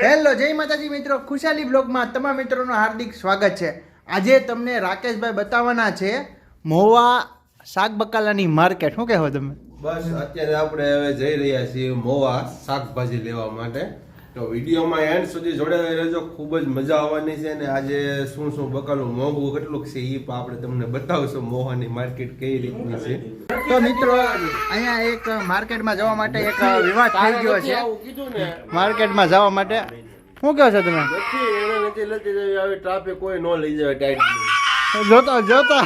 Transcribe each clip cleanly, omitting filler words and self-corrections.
Hello જય માતાજી મિત્રો, ખુશાલી બ્લોગમાં તમામ મિત્રોનું હાર્દિક સ્વાગત છે. આજે તમને રાકેશભાઈ બતાવવાના છે મહુવા શાક બકાલાની માર્કેટ. શું કહેવો તમે? બસ અત્યારે આપણે હવે જઈ રહ્યા છીએ મહુવા શાકભાજી લેવા માટે. તો વિડીયોમાં એન્ડ સુધી જોડાઈ રહેજો, ખૂબ જ મજા આવવાની છે. અને આજે શું શું બકાલું મોંઘું કેટલું છે એ પણ આપણે તમને બતાવશું. મહુવાની માર્કેટ કઈ રીતની છે. તો મિત્રો અહીંયા એક માર્કેટમાં જવા માટે એક વિવાદ થઈ ગયો છે. માર્કેટમાં જવા માટે શું કહો છો તમે? નથી લેતી જવી, આવી ટ્રાફિક કોઈ ન લઈ જાય ટાઈટ. જોતો જોતો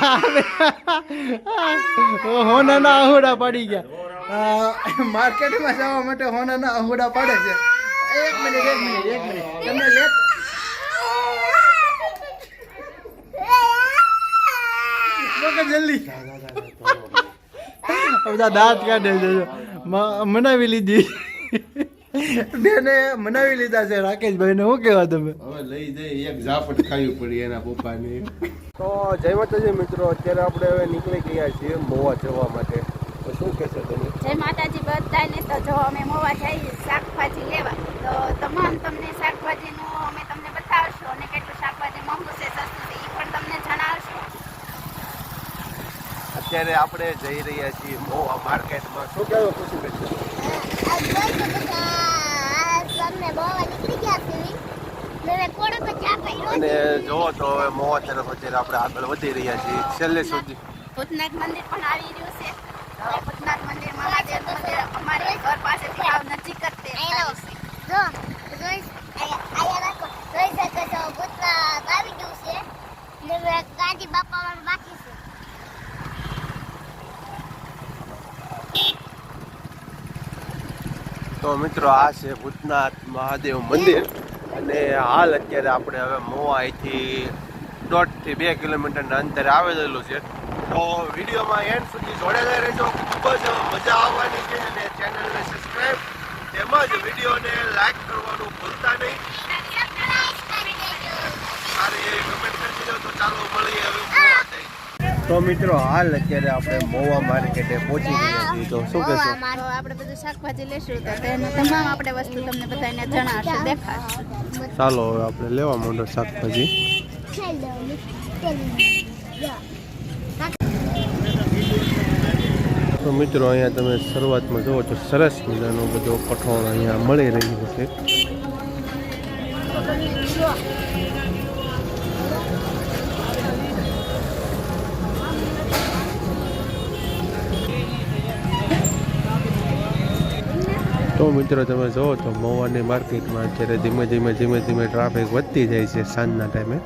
હોનાના અહોડા પડી ગયા. માર્કેટમાં જવા માટે હોનાના અહોડા પડે છે. એક મિનિટ તમને લે જલ્દી બધા દાંત કાઢે છે. મનાવી લીધી બેને મનાવી લીધા છે રાકેશભાઈ ને. શું કહેવા તમે? હવે લઈ જઈ એક ઝાપટ ખાવી પડી એના પપ્પાની. તો જય માતાજી મિત્રો, અત્યારે આપણે હવે નીકળી ગયા છીએ મહુવા જવા માટે. તો શું કહેશો તમે? જય માતાજી બધાને. તો જો અમે મહુવા જઈએ શાકભાજી લેવા, તો તમામ તમને શાકભાજીનું અમે તમને બતાવશું અને કેટલું શાકભાજી મોંઘું છે સસ્તું છે એ પણ તમને જણાવશું. અત્યારે આપણે જઈ રહ્યા છીએ મહુવા માર્કેટમાં. શું કહેવું ખુશી બેન? અને જોવો તો હવે મહુવા તરફ અત્યારે આપણે આગળ વધી રહ્યા છીએ. છેલ્લે સુધી ભૂતનાથ મંદિર પણ આવી રહ્યું છે. તો ભૂતનાથ મંદિર મહાદેવ મંદિર અમારે ઘર પાસેથી આવ નજીક જ તે તો મિત્રો આ છે ભૂતનાથ મહાદેવ મંદિર. અને હાલ અત્યારે આપણે હવે મહુવા અહીંથી 1.5 થી 2 કિલોમીટરના અંતરે આવેલું છે. તો વિડીયોમાં એન્ડ સુધી જોડાયેલા રહેજો, ખૂબ જ મજા આવવાની છે. અને ચેનલને સબસ્ક્રાઈબ તેમજ વિડીયોને લાઈક કરવાનું ભૂલતા નહીં. સારી એવી કમેન્ટ કરી દેજો. તો ચાલો મળીએ હવે મહુવા જઈ. તો મિત્રો હાલ અત્યારે આપણે મહુવા માર્કેટે પહોંચી ગયા છીએ. તો શું કહેશો? આપણે બધું શાકભાજી લેશું તો તેનું તમામ આપણે વસ્તુ તમને બધાને જણાવશું, દેખાડશું. ચાલો હવે આપણે લેવા માંડો શાકભાજી. તો મિત્રો અહીંયા તમે શરૂઆતમાં જુઓ તો સરસ મજાનો બધો કઠોળ અહીંયા મળી રહ્યો છે. તો મિત્રો તમે જુઓ તો મહુવાની માર્કેટમાં અત્યારે ધીમે ધીમે ટ્રાફિક વધતી જાય છે સાંજના ટાઈમે.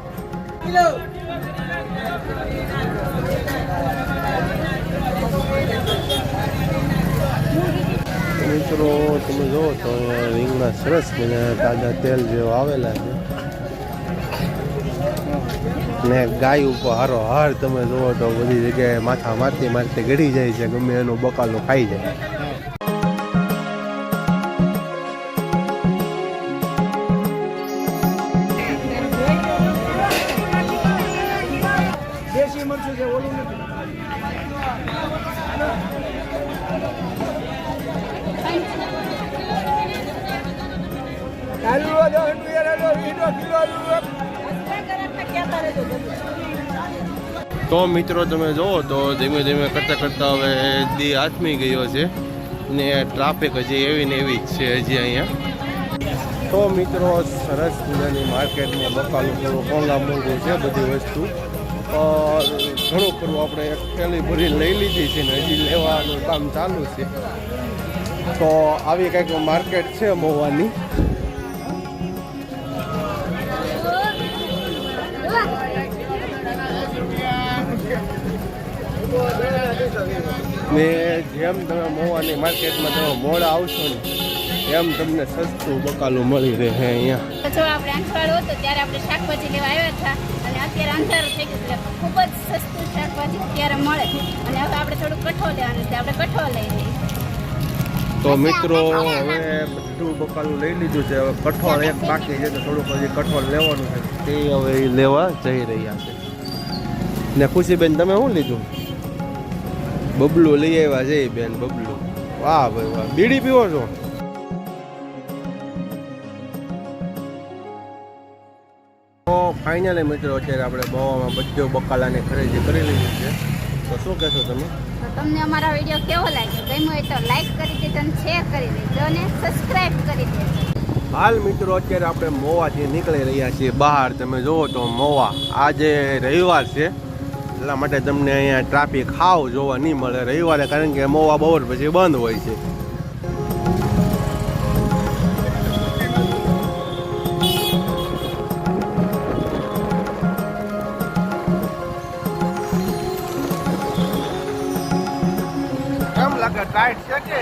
મિત્રો તમે જુઓ તો રીંગણા સરસ મજાના તાજા તેલ જેવા આવેલા છે. ને ગાય ઉપર હારો હાર તમે જુઓ તો બધી જગ્યાએ માથા મારતી ગળી જાય છે, ગમે એનું બકાલું ખાઈ જાય. તો મિત્રો તમે જુઓ તો ધીમે કરતા હવે દી આથમી ગયો છે ને ટ્રાફિક હજી એવી ને એવી જ છે હજી અહીંયા. તો મિત્રો સરસ મજાની માર્કેટમાં બકાલું થોડું કોંગા મોંઘું છે બધી વસ્તુ. ઘણું ખરું આપણે એક થેલી ભરી લઈ લીધી છે ને હજી લેવાનું કામ ચાલુ છે. તો આવી કંઈક માર્કેટ છે મહુવાની. ને જેમ તમે મહુવાની માર્કેટમાં તમે મોડા આવશો ને એમ તમને સસ્તું બકાલું મળી રહે અહીંયા. જો આપણે અંતવાળો હતો ત્યારે આપણે શાકભાજી લેવા આવ્યા હતા અને અત્યારે અંધારું થઈ ગયું એટલે ખૂબ જ સસ્તું શાકભાજી અત્યારે મળે. અને હવે આપણે થોડું કઠોળ લેવાનું છે, આપણે કઠોળ લઈ લઈએ. તો મિત્રો હવે બધું બકાલું લઈ લીધું છે. હવે કઠોળ એક બાકી છે તો થોડુંક હજી કઠોળ લેવાનું છે તે હવે લેવા જઈ રહ્યા છે. ને ખુશીબેન તમે શું લીધું? બબલું લઈ આવ્યા છે બેન, બબલું. વાહ ભાઈ વાહ, બીડી પીવો છો? તો ફાઇનલી મિત્રો અત્યારે આપણે મવામાં બધો બકાલાની ખરીદી કરી લીધી છે. તો શું કહેશો તમે? તો તમને અમારો વિડીયો કેવો લાગ્યો, ગમ્યો હોય તો લાઈક કરી દેજો અને શેર કરી દેજો અને સબસ્ક્રાઇબ કરી દેજો. હાલ મિત્રો અત્યારે આપણે મોવાથી નીકળી રહ્યા છીએ બહાર. તમે જુઓ તો મોવા આજે રવિવાર છે એટલા માટે તમને અહીંયા ટ્રાફિક હાવ જોવા નહીં મળે રવિવારે, કારણ કે મોવા બપોર પછી બંધ હોય છે. કેમ લાગે, ટાઈટ છે કે?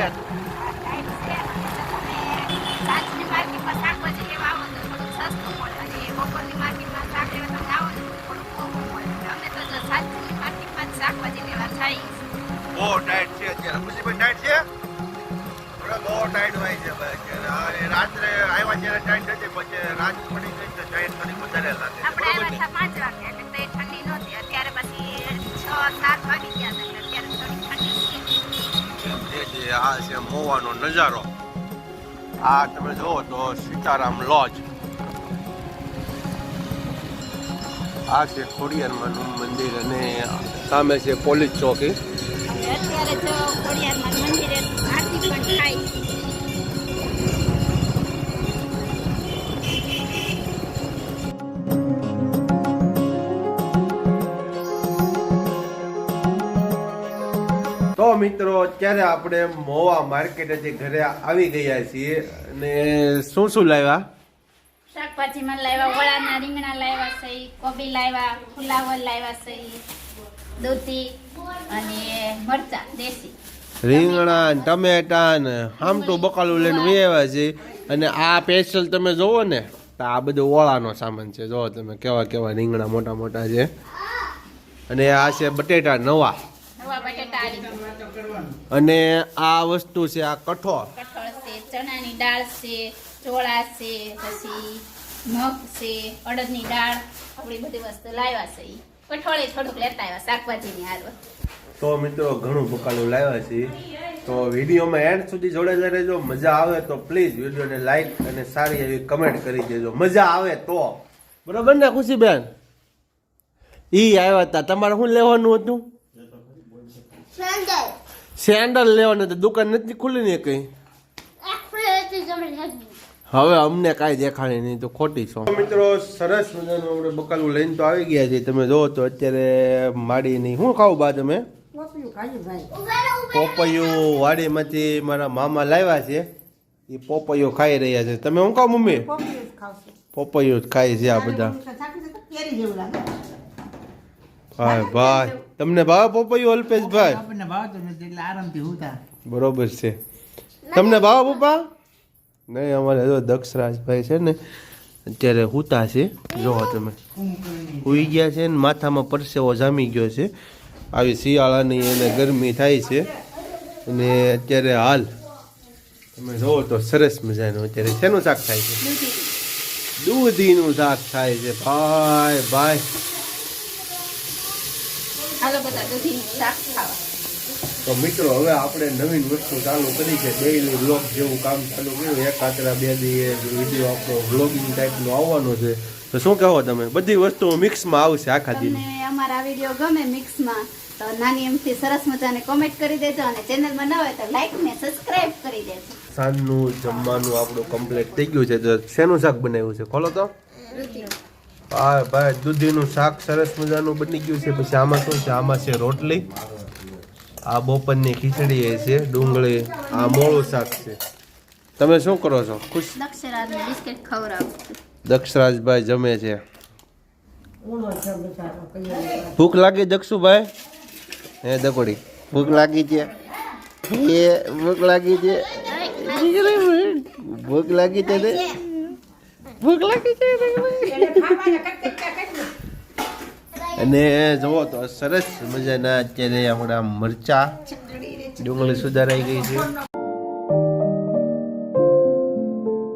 સાંજની માર્કેટમાં શાકભાજી લેવા આવો તો થોડુંક સસ્તું મળે અને બપોરની માર્કેટમાં શાક લેવા તમે આવો તો થોડુંક મોંઘું મળે. અમે તો જો સાંજની માર્કેટમાં જ શાકભાજી લેવા જઈએ. બહુ ટાઈટ છે અત્યારે. ખુશીભાઈ ટાઈટ છે? થોડા બહુ ટાઈટ હોય છે ભાઈ અત્યારે. રાત્રે આવ્યા ત્યારે ટાઈટ હતી, પછી રાત પડી ગઈ તો ટાઈટ થોડી વધારે લાગે. આપણે આવ્યા હતા 5 વાગે એટલે તો એ ઠંડી નહોતી. અત્યારે પછી 6-7 વાગી ગયા હતા એટલે અત્યારે થોડી ઠંડી છે. આ છે મોવાનો નજારો. આ તમે જુઓ તો સીતારામ લોજ. આ છે ખોડિયારમાંનું મંદિર અને સામે છે પોલીસ ચોકી. હવે અત્યારે જો ખોડિયારમાં મંદિરે આરતી પણ થાય. તો મિત્રો અત્યારે આપણે મોવા માર્કેટેથી ઘરે આવી ગયા છીએ અને શું શું લાવ્યા? શાકભાજીમાં લાવ્યા વડાના રીંગણા લાવ્યા છે, કોબી લાવ્યા, ફુલાવર લાવ્યા છે, દૂધી અને મરચા દેશી. રીંગણા ટમેટા ને આમટું બકાલું લઈને આવ્યા છે. અને આ સ્પેશિયલ તમે જોવો ને તો આ બધું ઓળાનો સામાન છે. જોવો તમે કેવા કેવા રીંગણા મોટા મોટા છે. અને આ છે બટેટા નવા. નવા બટેટા આવી ગયા. અને આ વસ્તુ છે આ કઠોળ. કઠોળ છે, ચણાની દાળ છે, ચોળા છે, પછી મગ છે, અડદની દાળ, આપણી બધી વસ્તુ લાવ્યા છે. કઠોળે થોડુંક લેતા આવ્યા શાકભાજીની હારવા. તો મિત્રો ઘણું બકાલું લાવ્યા છીએ. તો વિડીયોમાં એન્ડ સુધી જોડેલા રહેજો. મજા આવે તો પ્લીઝ વિડીયોને લાઈક અને સારી એવી કમેન્ટ કરી દેજો. મજા આવે તો બરોબર ને ખુશીબેન? ઈ આવ્યા હતા. તમારે શું લેવાનું હતું? સેન્ડલ લેવાનું હતું. દુકાન નથી ખુલ્લી ને કઈ. હવે અમને કાંઈ દેખાડે નહીં તો ખોટી છો. મિત્રો સરસ મજાનું આપણે બકાલું લઈને તો આવી ગયા છીએ. તમે જોવો તો અત્યારે માડી નહીં. શું ખાવું બા તમે? પોપૈયું વાડીમાંથી મારા મામા લાવ્યા છે. એ પોપૈયું ખાઈ રહ્યા છે. તમે શું ખાવ મમ્મી? પોપૈયું જ ખાય છે આ બધા. હા ભાઈ, તમને ભાવે પોપૈયું અલ્પેશભાઈ? આપણને ભાવતું નથી એટલે આરામથી હુતા. બરોબર છે. તમને ભાવે પપ્પા? નહીં, અમારે જો દક્ષરાજભાઈ છે ને અત્યારે હુતા છે. જોવો તમે હુઈ ગયા છે ને માથામાં પરસેવો જામી ગયો છે. આવી શિયાળાની એને ગરમી થાય છે. અને અત્યારે હાલ તમે જોવો તો સરસ મજાનું અત્યારે શેનું શાક થાય છે? દૂધીનું શાક થાય છે. ભાઈ ભાઈ, હાલો બધા દૂધીનું શાક ખાવા. તો મિત્રો હવે આપણે નવીન વસ્તુ ચાલુ કરી છે. ડેઈલી વ્લોગ જેવું કામ ચાલુ કર્યું. એક આતરા બે દી વિડીયો આપણો વ્લોગિંગ ટાઈપનો આવવાનો છે. તો શું કહો તમે? બધી વસ્તુઓ મિક્સમાં આવશે આખા દિન. તમને અમારા વિડીયો ગમે મિક્સમાં તો નાની એમથી સરસ મજાને કોમેન્ટ કરી દેજો અને ચેનલમાં ન હોય તો લાઈક ને સબસ્ક્રાઇબ કરી દેજો. સાંજનું જમવાનું આપણું કમ્પ્લીટ થઈ ગયું છે. તો શેનું શાક બનાવ્યું છે? ખોલો તો. હા ભાઈ, દૂધીનું શાક સરસ મજાનું બની ગયું છે. પછી આમાં શું છે? આમાં છે રોટલી, આ બપોરની ખીચડી છે, ડુંગળી, આ મોળું શાક છે. તમે શું કરો છો? ખુશ? દક્ષરાજને બિસ્કિટ ખવડાવું. દક્ષરાજભાઈ જમે છે. ભૂખ લાગી દક્ષુભાઈ? હે દકોડી ભૂખ લાગી છે? એ ભૂખ લાગી છે? ભૂખ લાગી છે ને? ભૂખ લાગી છે? અને જુઓ તો સરસ મજાના અત્યારે આપણા મરચા ડુંગળી સુધારાઈ ગઈ છે.